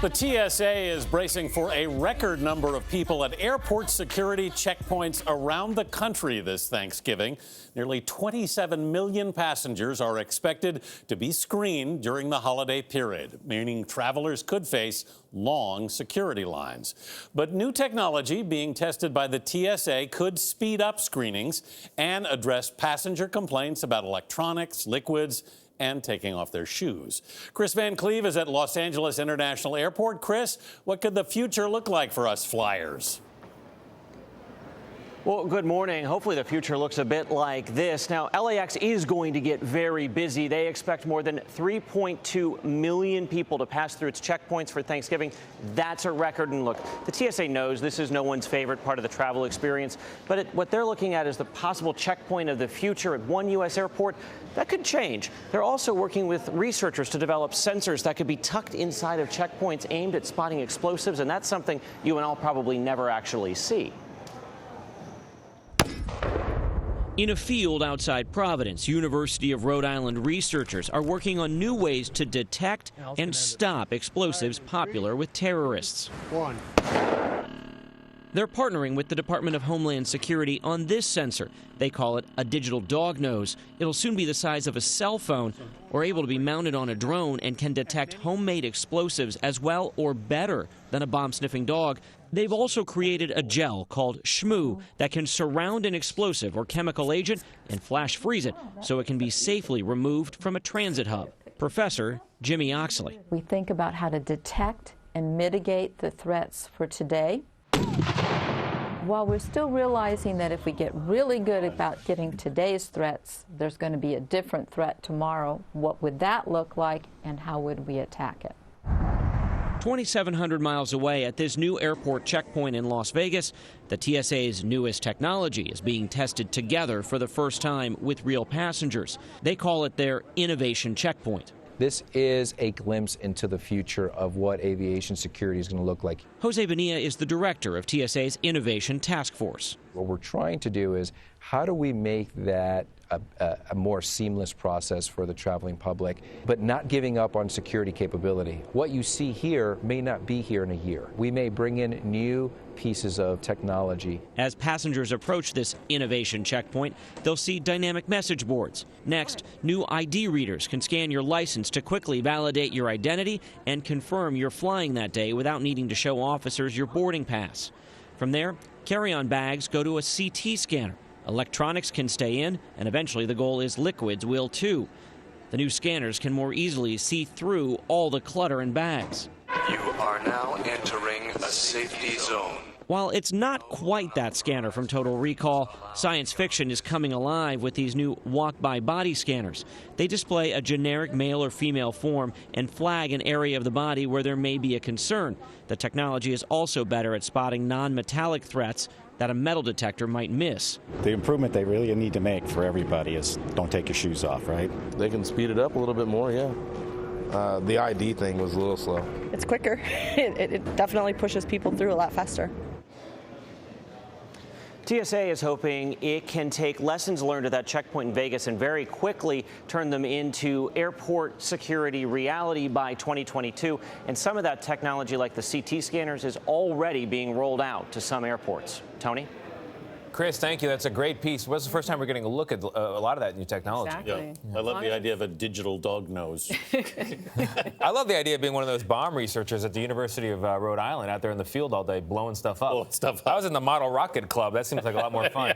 The TSA is bracing for a record number of people at airport security checkpoints around the country this Thanksgiving. Nearly 27 million passengers are expected to be screened during the holiday period, meaning travelers could face long security lines. But new technology being tested by the TSA could speed up screenings and address passenger complaints about electronics, liquids, and taking off their shoes. Kris Van Cleave is at Los Angeles International Airport. Kris, what could the future look like for us flyers? Well, good morning. Hopefully the future looks a bit like this. Now, LAX is going to get very busy. They expect more than 3.2 million people to pass through its checkpoints for Thanksgiving. That's a record. And look, the TSA knows this is no one's favorite part of the travel experience. But what they're looking at is the possible checkpoint of the future at one U.S. airport. That could change. They're also working with researchers to develop sensors that could be tucked inside of checkpoints aimed at spotting explosives. And that's something you and I'll probably never actually see. In a field outside Providence, University of Rhode Island researchers are working on new ways to detect and stop explosives popular with terrorists. They're partnering with the Department of Homeland Security on this sensor. They call it a digital dog nose. It'll soon be the size of a cell phone or able to be mounted on a drone and can detect homemade explosives as well or better than a bomb-sniffing dog. They've also created a gel called Shmoo that can surround an explosive or chemical agent and flash freeze it so it can be safely removed from a transit hub. Professor Jimmy Oxley. We think about how to detect and mitigate the threats for today, while we're still realizing that if we get really good about getting today's threats, there's going to be a different threat tomorrow. What would that look like, and how would we attack it? 2,700 miles away at this new airport checkpoint in Las Vegas, the TSA's newest technology is being tested together for the first time with real passengers. They call it their innovation checkpoint. This is a glimpse into the future of what aviation security is going to look like. Jose Vania is the director of TSA's Innovation Task Force. What we're trying to do is, how do we make that a more seamless process for the traveling public, but not giving up on security capability. What you see here may not be here in a year. We may bring in new pieces of technology. As passengers approach this innovation checkpoint, they'll see dynamic message boards. Next, new ID readers can scan your license to quickly validate your identity and confirm you're flying that day without needing to show officers your boarding pass. From there, carry-on bags go to a CT scanner. Electronics can stay in, and eventually the goal is liquids will too. The new scanners can more easily see through all the clutter in bags. You are now entering a safety zone. While it's not quite that scanner from Total Recall, science fiction is coming alive with these new walk-by body scanners. They display a generic male or female form and flag an area of the body where there may be a concern. The technology is also better at spotting non-metallic threats that a metal detector might miss. The improvement they really need to make for everybody is don't take your shoes off, right? They can speed it up a little bit more, yeah. The ID thing was a little slow. It's quicker. It definitely pushes people through a lot faster. TSA is hoping it can take lessons learned at that checkpoint in Vegas and very quickly turn them into airport security reality by 2022. And some of that technology, like the CT scanners, is already being rolled out to some airports. Tony? Kris, thank you. That's a great piece. What's the first time we're getting a look at a lot of that new technology? Exactly. Yeah. I love the idea of a digital dog nose. I love the idea of being one of those bomb researchers at the University of Rhode Island out there in the field all day blowing stuff up. Blowing stuff up. I was in the Model Rocket Club. That seems like a lot more fun.